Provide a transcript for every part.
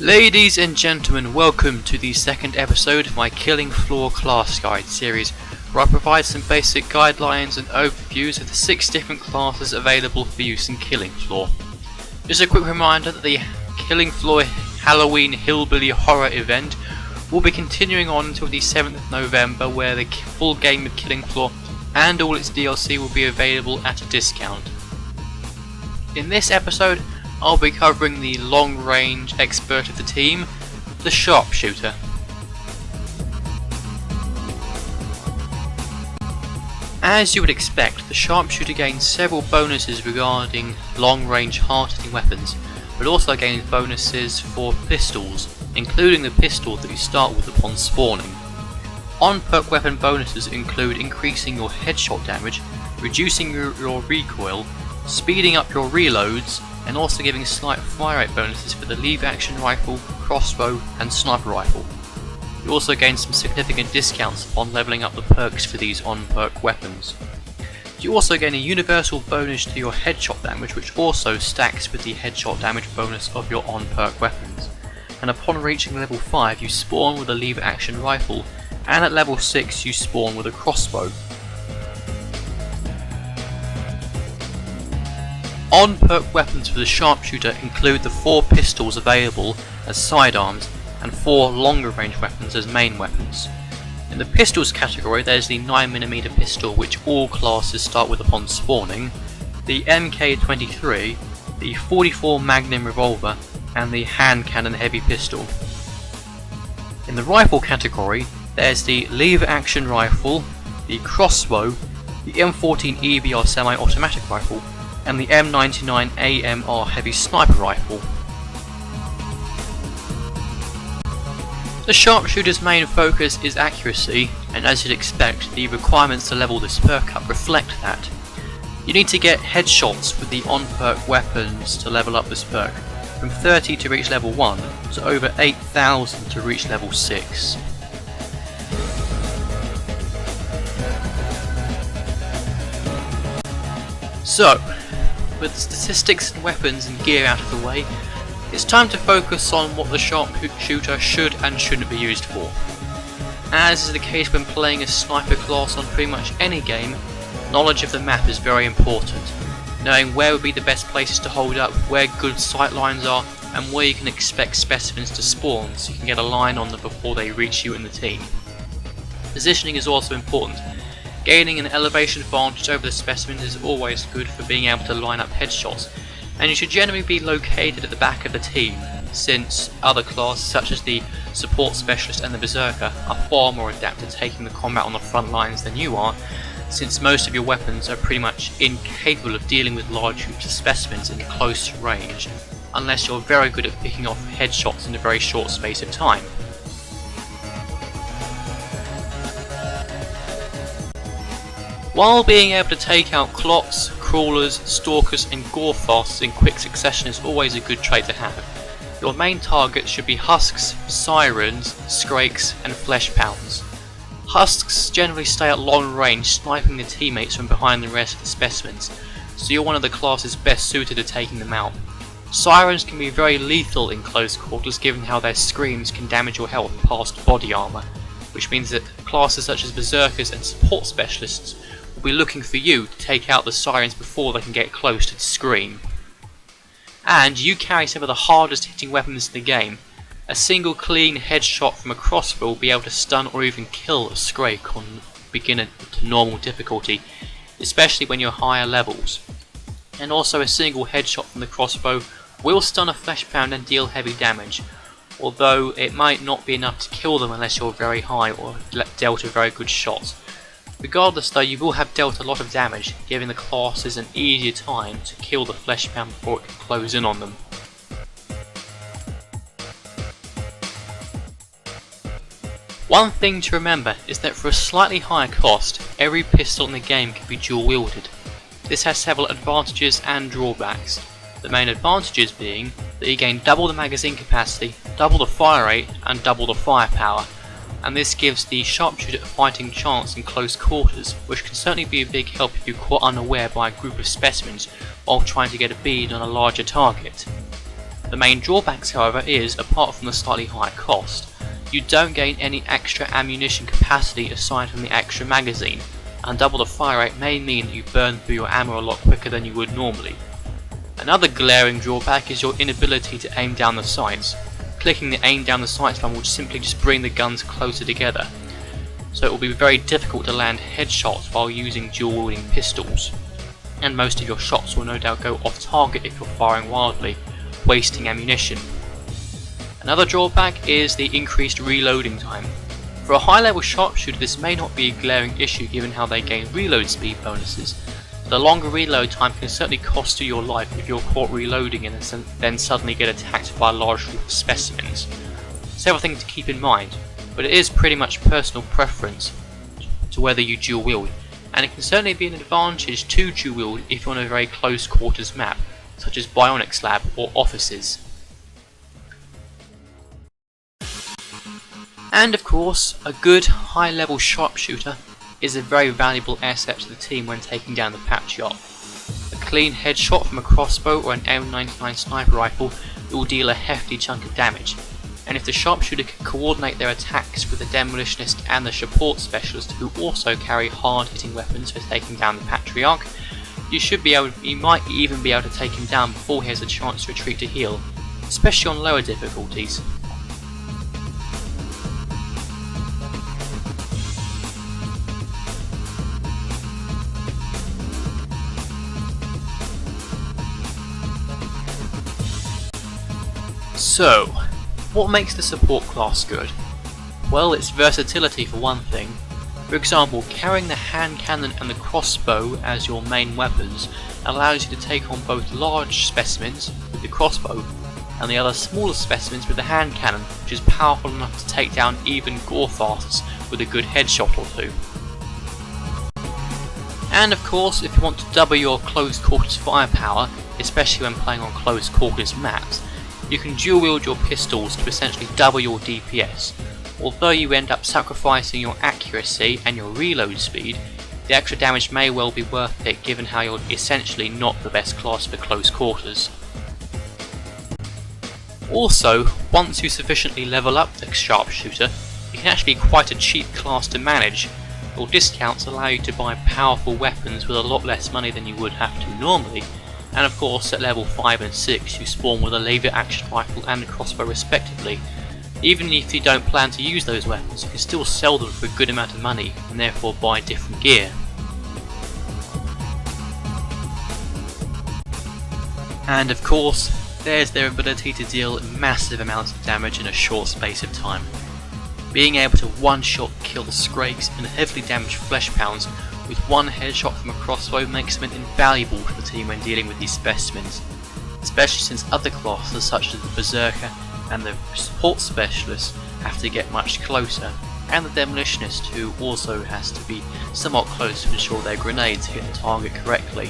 Ladies and gentlemen, welcome to the second episode of my Killing Floor Class Guide series, where I provide some basic guidelines and overviews of the 6 different classes available for use in Killing Floor. Just a quick reminder that the Killing Floor Halloween Hillbilly Horror event will be continuing on until the 7th of November, where the full game of Killing Floor and all its DLC will be available at a discount. In this episode, I'll be covering the long-range expert of the team, the Sharpshooter. As you would expect, the Sharpshooter gains several bonuses regarding long-range hard-hitting weapons, but also gains bonuses for pistols, including the pistol that you start with upon spawning. On-perk weapon bonuses include increasing your headshot damage, reducing your recoil, speeding up your reloads, and also giving slight fire rate bonuses for the lever-action rifle, crossbow and sniper rifle. You also gain some significant discounts upon levelling up the perks for these on-perk weapons. You also gain a universal bonus to your headshot damage, which also stacks with the headshot damage bonus of your on-perk weapons. And upon reaching level 5 you spawn with a lever-action rifle, and at level 6 you spawn with a crossbow. On-perk weapons for the Sharpshooter include the 4 pistols available as sidearms and 4 longer range weapons as main weapons. In the pistols category there's the 9mm pistol, which all classes start with upon spawning, the MK23, the 44 Magnum revolver and the hand cannon heavy pistol. In the rifle category there's the lever action rifle, the crossbow, the M14 EBR semi-automatic rifle and the M99 AMR heavy sniper rifle. The Sharpshooter's main focus is accuracy, and as you'd expect, the requirements to level this perk up reflect that. You need to get headshots with the on-perk weapons to level up this perk, from 30 to reach level 1, to over 8,000 to reach level 6. So, with the statistics and weapons and gear out of the way, it's time to focus on what the Sharpshooter should and shouldn't be used for. As is the case when playing a sniper class on pretty much any game, knowledge of the map is very important. Knowing where would be the best places to hold up, where good sightlines are, and where you can expect specimens to spawn so you can get a line on them before they reach you in the team. Positioning is also important. Gaining an elevation advantage over the specimen is always good for being able to line up headshots, and you should generally be located at the back of the team, since other classes such as the support specialist and the berserker are far more adept at taking the combat on the front lines than you are, since most of your weapons are pretty much incapable of dealing with large groups of specimens in close range, unless you're very good at picking off headshots in a very short space of time. While being able to take out clots, crawlers, stalkers and gore-fasts in quick succession is always a good trait to have, your main targets should be husks, sirens, skrakes and flesh pounds. Husks generally stay at long range, sniping the teammates from behind the rest of the specimens, so you're one of the classes best suited to taking them out. Sirens can be very lethal in close quarters given how their screams can damage your health past body armour, which means that classes such as berserkers and support specialists will be looking for you to take out the sirens before they can get close to the scream. And you carry some of the hardest hitting weapons in the game. A single clean headshot from a crossbow will be able to stun or even kill a skrake on beginner to normal difficulty, especially when you're higher levels. And also a single headshot from the crossbow will stun a flesh pound and deal heavy damage, although it might not be enough to kill them unless you're very high or dealt a very good shot. Regardless though, you will have dealt a lot of damage, giving the classes an easier time to kill the flesh pound before it can close in on them. One thing to remember is that for a slightly higher cost, every pistol in the game can be dual wielded. This has several advantages and drawbacks. The main advantages being that you gain double the magazine capacity, double the fire rate and double the firepower, and this gives the Sharpshooter a fighting chance in close quarters, which can certainly be a big help if you're caught unaware by a group of specimens while trying to get a bead on a larger target. The main drawbacks, however, is, apart from the slightly higher cost, you don't gain any extra ammunition capacity aside from the extra magazine, and double the fire rate may mean that you burn through your ammo a lot quicker than you would normally. Another glaring drawback is your inability to aim down the sights. Clicking the aim down the sights button will simply just bring the guns closer together, so it will be very difficult to land headshots while using dual wielding pistols, and most of your shots will no doubt go off target if you're firing wildly, wasting ammunition. Another drawback is the increased reloading time. For a high level sharpshooter this may not be a glaring issue given how they gain reload speed bonuses, but the longer reload time can certainly cost you your life if you're caught reloading and then suddenly get attacked by a large group of specimens. Several things to keep in mind, but it is pretty much personal preference to whether you dual wield, and it can certainly be an advantage to dual wield if you're on a very close quarters map, such as Bionics Lab or offices. And of course, a good high level sharpshooter is a very valuable asset to the team when taking down the Patriot. A clean headshot from a crossbow or an M99 sniper rifle will deal a hefty chunk of damage, and if the sharpshooter can coordinate their attacks with the demolitionist and the support specialist who also carry hard hitting weapons for taking down the Patriarch, you might even be able to take him down before he has a chance to retreat to heal, especially on lower difficulties. So, what makes the support class good? Well, its versatility for one thing. For example, carrying the hand cannon and the crossbow as your main weapons allows you to take on both large specimens with the crossbow and the other smaller specimens with the hand cannon, which is powerful enough to take down even gore-fasts with a good headshot or two. And of course, if you want to double your close quarters firepower, especially when playing on close quarters maps, you can dual wield your pistols to essentially double your DPS. Although you end up sacrificing your accuracy and your reload speed, the extra damage may well be worth it given how you're essentially not the best class for close quarters. Also, once you sufficiently level up the sharpshooter, it can actually be quite a cheap class to manage. Your discounts allow you to buy powerful weapons with a lot less money than you would have to normally, and of course at level 5 and 6 you spawn with a lever action rifle and a crossbow respectively. Even if you don't plan to use those weapons, you can still sell them for a good amount of money and therefore buy different gear. And of course, there's their ability to deal massive amounts of damage in a short space of time. Being able to one-shot kill Scrakes and heavily damaged flesh pounds with one headshot from a crossbow makes them invaluable to the team when dealing with these specimens, especially since other classes such as the Berserker and the support specialist have to get much closer, and the demolitionist who also has to be somewhat close to ensure their grenades hit the target correctly.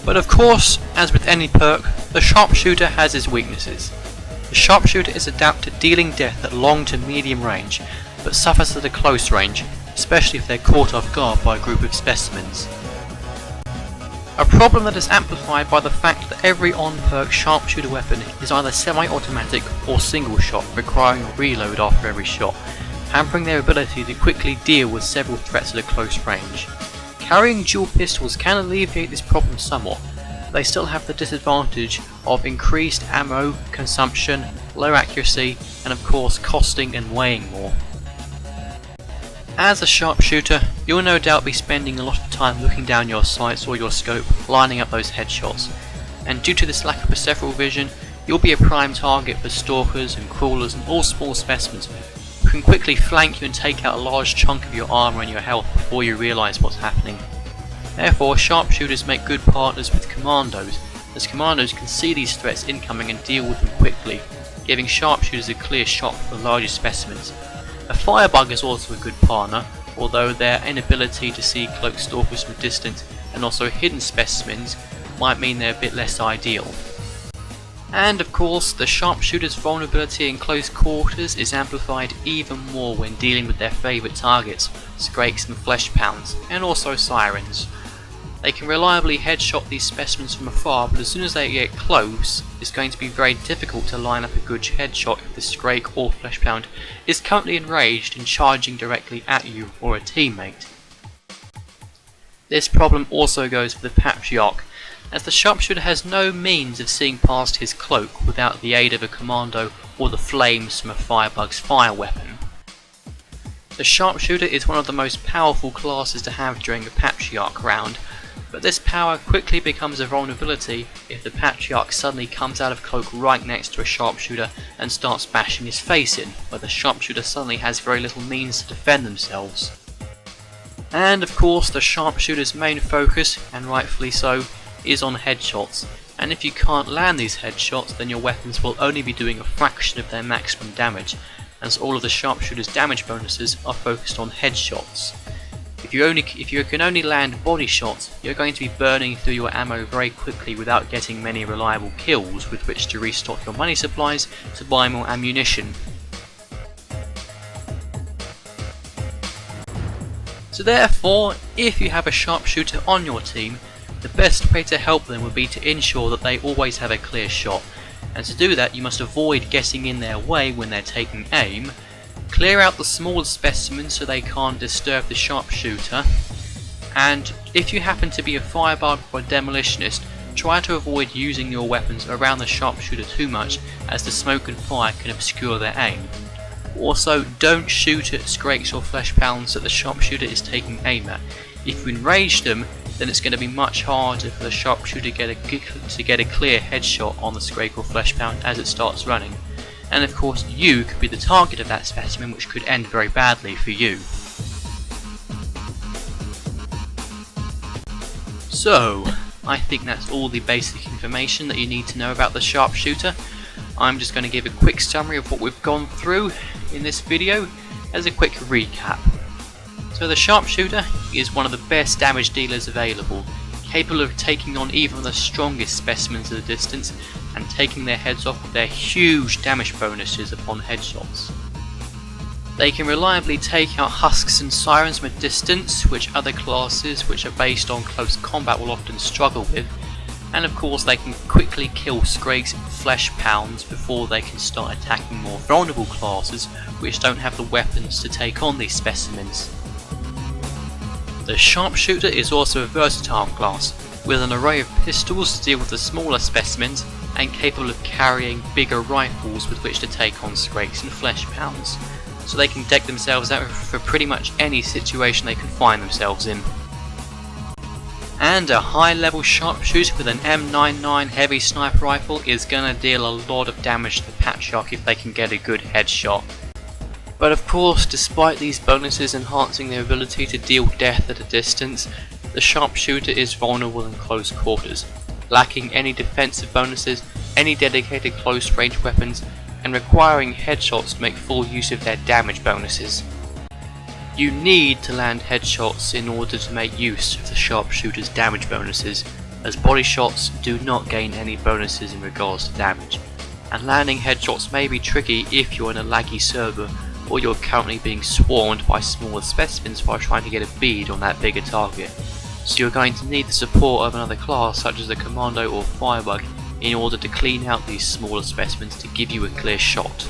But of course, as with any perk, the sharpshooter has its weaknesses. The sharpshooter is adept at dealing death at long to medium range, but suffers at a close range, especially if they're caught off guard by a group of specimens. A problem that is amplified by the fact that every on-perk sharpshooter weapon is either semi-automatic or single shot, requiring a reload after every shot, hampering their ability to quickly deal with several threats at a close range. Carrying dual pistols can alleviate this problem somewhat, but they still have the disadvantage of increased ammo consumption, low accuracy, and of course costing and weighing more. As a sharpshooter, you'll no doubt be spending a lot of time looking down your sights or your scope, lining up those headshots, and due to this lack of peripheral vision, you'll be a prime target for stalkers and crawlers and all small specimens who can quickly flank you and take out a large chunk of your armour and your health before you realise what's happening. Therefore, sharpshooters make good partners with commandos, as commandos can see these threats incoming and deal with them quickly, giving sharpshooters a clear shot for the largest specimens. A firebug is also a good partner, although their inability to see cloaked stalkers from a distance and also hidden specimens might mean they're a bit less ideal. And of course, the sharpshooter's vulnerability in close quarters is amplified even more when dealing with their favourite targets, Scrakes and Flesh Pounds, and also Sirens. They can reliably headshot these specimens from afar, but as soon as they get close, it's going to be very difficult to line up a good headshot if the Scrake or Fleshpound is currently enraged and charging directly at you or a teammate. This problem also goes for the Patriarch, as the Sharpshooter has no means of seeing past his cloak without the aid of a commando or the flames from a Firebug's fire weapon. The Sharpshooter is one of the most powerful classes to have during a Patriarch round, but this power quickly becomes a vulnerability if the Patriarch suddenly comes out of cloak right next to a Sharpshooter and starts bashing his face in, where the Sharpshooter suddenly has very little means to defend themselves. And of course the Sharpshooter's main focus, and rightfully so, is on headshots, and if you can't land these headshots then your weapons will only be doing a fraction of their maximum damage, as all of the Sharpshooter's damage bonuses are focused on headshots. If you can only land body shots, you're going to be burning through your ammo very quickly without getting many reliable kills with which to restock your money supplies to buy more ammunition. So therefore, if you have a Sharpshooter on your team, the best way to help them would be to ensure that they always have a clear shot, and to do that you must avoid getting in their way when they're taking aim, clear out the small specimens so they can't disturb the Sharpshooter, and if you happen to be a Firebug or a Demolitionist, try to avoid using your weapons around the Sharpshooter too much, as the smoke and fire can obscure their aim. Also, don't shoot at Scrakes or Fleshpounds that the Sharpshooter is taking aim at. If you enrage them, then it's going to be much harder for the Sharpshooter to get a clear headshot on the Scrake or Fleshpound as it starts running. And of course you could be the target of that specimen, which could end very badly for you. So, I think that's all the basic information that you need to know about the Sharpshooter. I'm just going to give a quick summary of what we've gone through in this video as a quick recap. So the Sharpshooter is one of the best damage dealers available, capable of taking on even the strongest specimens at a distance and taking their heads off with their huge damage bonuses upon headshots. They can reliably take out husks and sirens from a distance, which other classes which are based on close combat will often struggle with, and of course they can quickly kill Scrakes and Fleshpounds before they can start attacking more vulnerable classes which don't have the weapons to take on these specimens. The Sharpshooter is also a versatile class, with an array of pistols to deal with the smaller specimens and capable of carrying bigger rifles with which to take on Scrakes and Fleshpounds, so they can deck themselves out for pretty much any situation they can find themselves in. And a high level Sharpshooter with an M99 heavy sniper rifle is gonna deal a lot of damage to the Patriarch if they can get a good headshot. But of course, despite these bonuses enhancing their ability to deal death at a distance, the Sharpshooter is vulnerable in close quarters, lacking any defensive bonuses, any dedicated close range weapons, and requiring headshots to make full use of their damage bonuses. You need to land headshots in order to make use of the Sharpshooter's damage bonuses, as body shots do not gain any bonuses in regards to damage, and landing headshots may be tricky if you're in a laggy server or you're currently being swarmed by smaller specimens while trying to get a bead on that bigger target. So you're going to need the support of another class such as a Commando or Firebug in order to clean out these smaller specimens to give you a clear shot.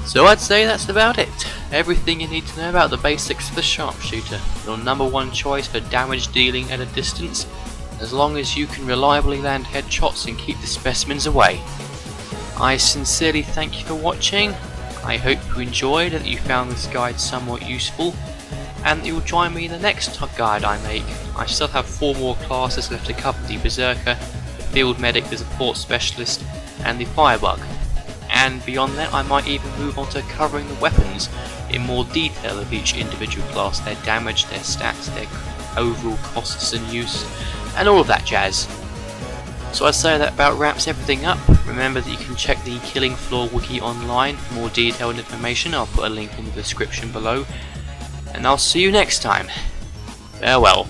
So I'd say that's about it. Everything you need to know about the basics of the Sharpshooter, your number one choice for damage dealing at a distance, as long as you can reliably land headshots and keep the specimens away. I sincerely thank you for watching. I hope you enjoyed and that you found this guide somewhat useful, and that you'll join me in the next guide I make. I still have 4 more classes left to cover: the Berserker, the Field Medic, the Support Specialist, and the Firebug. And beyond that I might even move on to covering the weapons in more detail of each individual class, their damage, their stats, their overall costs and use, and all of that jazz. So I'd say that about wraps everything up. Remember that you can check the Killing Floor wiki online for more detailed information. I'll put a link in the description below. And I'll see you next time. Farewell.